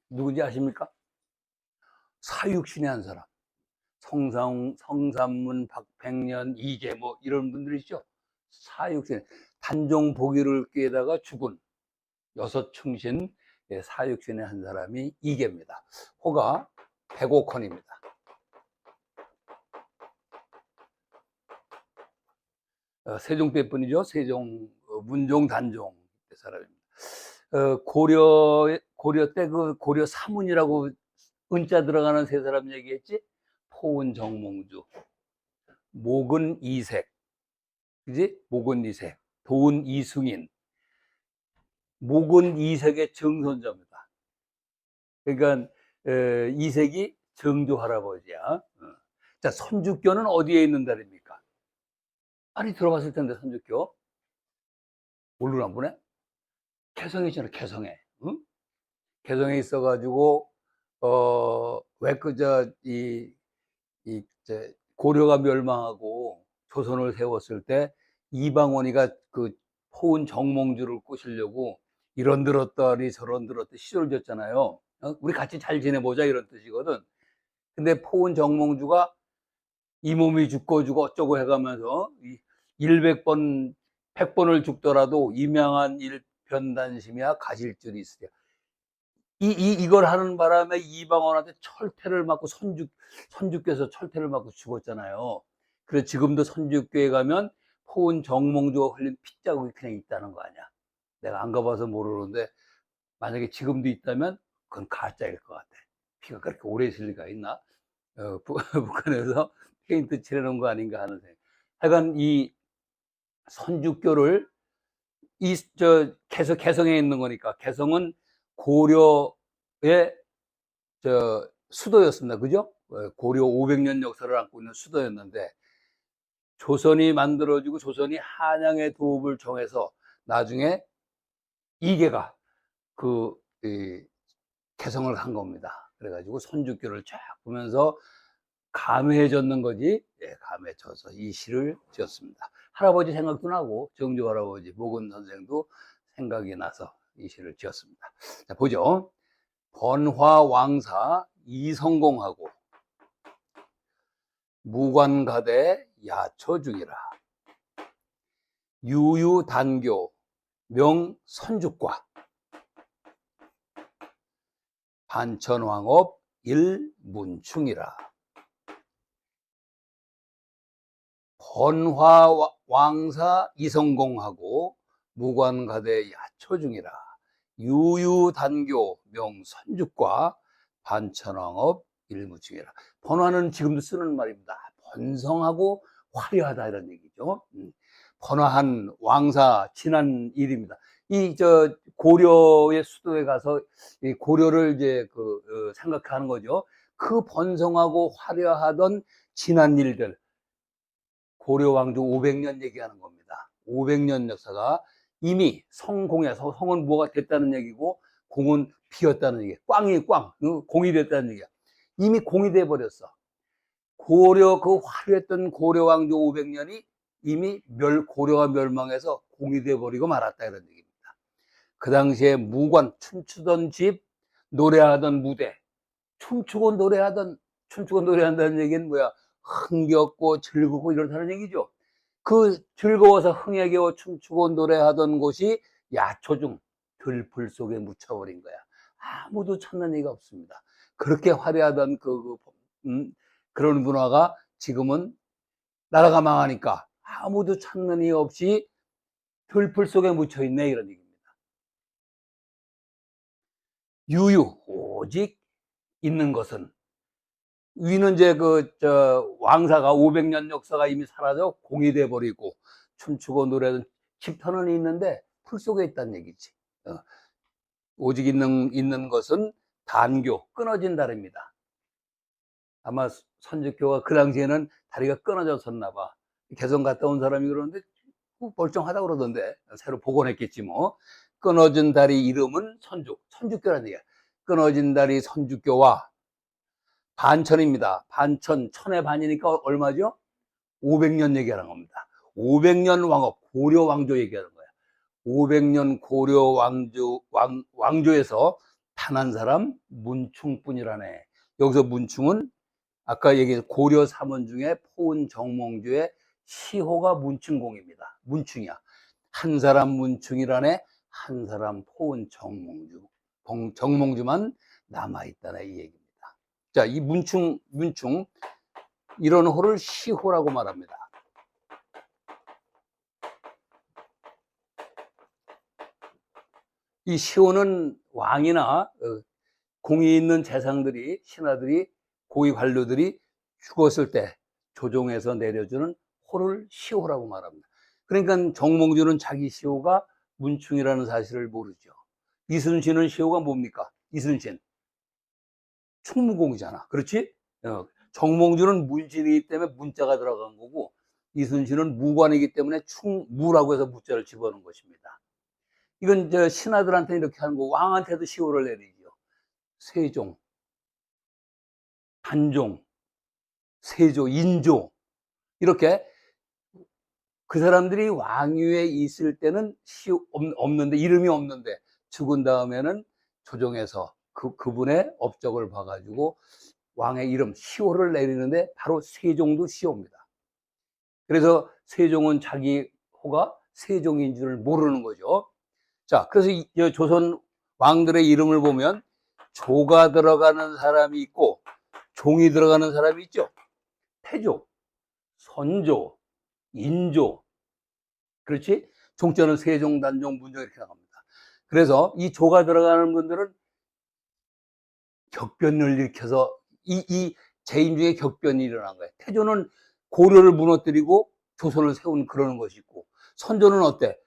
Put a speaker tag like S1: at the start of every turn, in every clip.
S1: 누군지 아십니까? 사육신의 한 사람. 성삼문, 박백년, 이계 뭐 이런 분들이죠. 사육신, 단종 보기를 꾀다가 죽은 여섯 충신 사육신의 한 사람이 이계입니다. 호가 백오컨입니다. 세종 때뿐이죠. 세종, 문종, 단종 사람입니다. 고려 때 그 고려 사문이라고 은자 들어가는 세 사람 얘기했지? 포은 정몽주, 목은 이색, 그지? 목은 이색, 도은 이승인, 목은 이색의 정선자입니다. 그러니까 이색이 정조 할아버지야. 자, 선주교는 어디에 있는 달입니까? 많이 들어봤을 텐데 선주교 모르나 보네. 개성에 있잖아, 개성에. 응? 개성에 있어가지고 왜 고려가 멸망하고 조선을 세웠을 때 이방원이가 그 포은 정몽주를 꼬시려고 이런 들었더니 저런 들었더니 시조를 졌잖아요. 우리 같이 잘 지내보자 이런 뜻이거든. 근데 포은 정몽주가 이 몸이 죽고 어쩌고 해가면서 100번, 100번을 죽더라도 이명한 일편단심이야 가실 줄이 있으랴. 이걸 하는 바람에 이방원한테 철퇴를 맞고 선주께서 철퇴를 맞고 죽었잖아요. 그래서 지금도 선주교에 가면 포은 정몽주가 흘린 핏자국이 그냥 있다는 거 아니야. 내가 안 가봐서 모르는데 만약에 지금도 있다면 그건 가짜일 것 같아. 피가 그렇게 오래 있을 리가 있나? 북한에서 페인트 칠해놓은 거 아닌가 하는 생각. 하여간 이 선주교를 개성에 있는 거니까 개성은 고려의 수도였습니다. 그죠? 고려 500년 역사를 안고 있는 수도였는데 조선이 만들어지고 조선이 한양의 도읍을 정해서 나중에 이계가 개성을 한 겁니다. 그래가지고 선주교를 쫙 보면서 감회해졌는 거지. 예, 감회져서 이 시를 지었습니다. 할아버지 생각도 나고 정조 할아버지 목은 선생도 생각이 나서 이 시를 지었습니다. 자, 보죠. 번화왕사 이성공하고 무관가대 야처중이라. 유유단교 명선죽과 반천왕업 일문충이라. 번화왕사 이성공하고 무관가대 야처중이라. 유유단교 명선죽과 반천왕업 일무충이라. 번화는 지금도 쓰는 말입니다. 번성하고 화려하다 이런 얘기죠. 번화한 왕사 지난 일입니다. 고려의 수도에 가서 이 고려를 이제 생각하는 거죠. 그 번성하고 화려하던 지난 일들, 고려 왕조 500년 얘기하는 겁니다. 500년 역사가 이미 성공해. 성은 뭐가 됐다는 얘기고 공은 비었다는 얘기. 공이 됐다는 얘기야. 이미 공이 돼 버렸어. 그 화려했던 고려 왕조 500년이 이미 고려가 멸망해서 공이 돼 버리고 말았다 이런 얘기입니다. 그 당시에 무관, 춤추던 집, 노래하던 무대, 춤추고 노래한다는 얘기는 뭐야? 흥겹고 즐겁고 이렇다는 얘기죠. 그 즐거워서 흥에 겨워 춤추고 노래하던 곳이 야초중, 들풀 속에 묻혀버린 거야. 아무도 찾는 이가 없습니다. 그렇게 화려하던 그런 문화가 지금은 나라가 망하니까 아무도 찾는 이 없이 들풀 속에 묻혀있네 이런 얘기입니다. 오직 있는 것은 위는 이제 왕사가 500년 역사가 이미 사라져 공이 돼 버리고 춤추고 노래하던 집터는 있는데 풀 속에 있다는 얘기지. 오직 있는 것은 단교, 끊어진 다리입니다. 아마 선주교가 그 당시에는 다리가 끊어졌었나 봐. 개성 갔다 온 사람이 그러는데 멀쩡하다 그러던데 새로 복원했겠지 뭐. 끊어진 다리 이름은 선주교라는 얘기야. 끊어진 다리 선주교와 반천입니다. 반천, 천의 반이니까 얼마죠? 500년 얘기하는 겁니다. 500년 왕업, 고려 왕조 얘기하는 거야. 500년 고려 왕조에서 단 한 사람 문충뿐이라네. 여기서 문충은 아까 얘기한 고려 삼원 중에 포은 정몽주의 시호가 문충공입니다. 문충이야. 한 사람 문충이라네. 한 사람 포은 정몽주. 정몽주만 남아있다네 이 얘기입니다. 자, 이 문충 이런 호를 시호라고 말합니다. 이 시호는 왕이나 공이 있는 재상들이, 신하들이, 고위 관료들이 죽었을 때 조종해서 내려주는 호를 시호라고 말합니다. 그러니까 정몽주는 자기 시호가 문충이라는 사실을 모르죠. 이순신은 시호가 뭡니까? 이순신 충무공이잖아. 그렇지? 정몽주는 문신이기 때문에 문자가 들어간 거고, 이순신은 무관이기 때문에 무라고 해서 무자를 집어넣은 것입니다. 이건 저 신하들한테 이렇게 하는 거, 왕한테도 시호를 내리죠. 세종, 단종, 세조, 인조, 이렇게 그 사람들이 왕위에 있을 때는 없는데, 이름이 없는데, 죽은 다음에는 조정해서 그분의 업적을 봐가지고 왕의 이름, 시호를 내리는데 바로 세종도 시호입니다. 그래서 세종은 자기 호가 세종인 줄 모르는 거죠. 자, 그래서 이 조선 왕들의 이름을 보면 조가 들어가는 사람이 있고 종이 들어가는 사람이 있죠. 태조, 선조, 인조, 그렇지? 종자는 세종, 단종, 문종 이렇게 나갑니다. 그래서 이 조가 들어가는 분들은 격변을 일으켜서 이 재임 중에 격변이 일어난 거예요. 태조는 고려를 무너뜨리고 조선을 세운 그러는 것이 있고, 선조는 어때?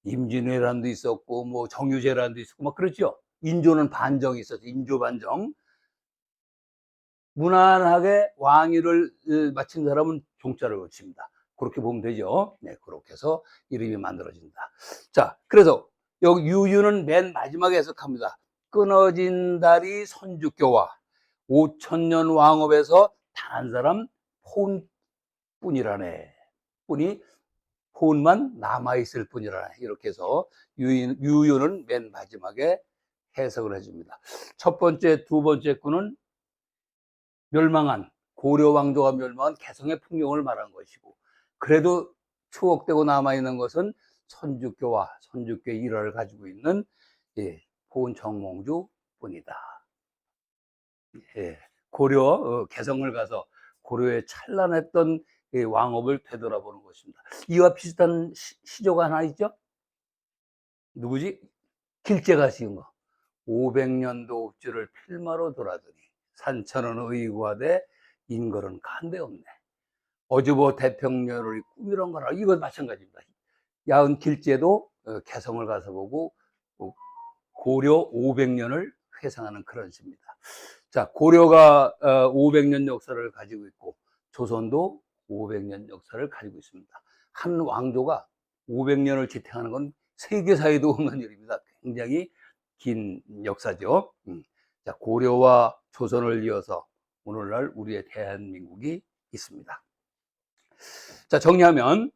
S1: 임진왜란도 있었고 뭐 정유재란도 있었고 막 그렇죠. 인조는 반정이 있었죠. 인조 반정. 무난하게 왕위를 마친 사람은 종자를 거칩니다. 그렇게 보면 되죠. 네, 그렇게 해서 이름이 만들어진다. 자, 그래서 여기 유유는 맨 마지막에 해석합니다. 끊어진 다리 선주교와 5천년 왕업에서 단 한 사람 폰뿐이라네. 뿐이 폰만 남아있을 뿐이라네. 이렇게 해서 유유는 맨 마지막에 해석을 해줍니다. 첫 번째, 두 번째 구는 멸망한, 고려 왕조가 멸망한 개성의 풍경을 말한 것이고, 그래도 추억되고 남아있는 것은 선주교와 선주교의 일화를 가지고 있는 포은 정몽주 뿐이다. 고려 개성을 가서 고려의 찬란했던 왕업을 되돌아보는 것입니다. 이와 비슷한 시조가 하나 있죠? 누구지? 길재가 지은 거. 500년도 읍주를 필마로 돌아더니 산천은 의구하되 인걸은 간데 없네. 어주보 태평면을 꿈이란 거라. 이건 마찬가지입니다. 야은 길재도 개성을 가서 보고 고려 500년을 회상하는 그런 시입니다. 자, 고려가 500년 역사를 가지고 있고 조선도 500년 역사를 가지고 있습니다. 한 왕조가 500년을 지탱하는 건 세계사에도 없는 일입니다. 굉장히 긴 역사죠. 자, 고려와 조선을 이어서 오늘날 우리의 대한민국이 있습니다. 자, 정리하면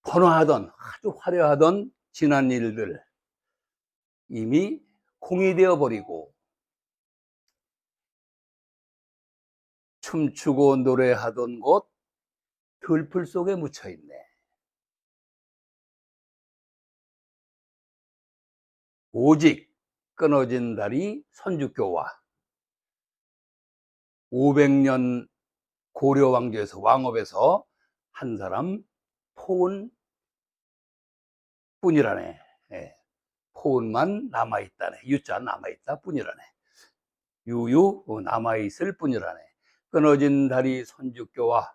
S1: 번화하던 아주 화려하던 지난 일들 이미 공이 되어 버리고 춤추고 노래하던 곳 들풀 속에 묻혀 있네. 오직 끊어진 다리 선주교와 500년 고려 왕조에서 왕업에서 한 사람 포은 뿐이라네. 포은만 남아있다네. 유자 남아있다 뿐이라네. 유유 남아있을 뿐이라네. 끊어진 다리 선주교와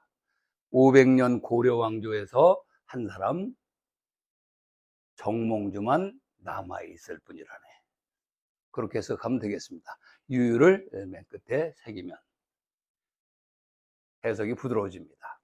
S1: 500년 고려 왕조에서 한 사람 정몽주만 남아있을 뿐이라네. 그렇게 해석하면 되겠습니다. 유유를 맨 끝에 새기면 해석이 부드러워집니다.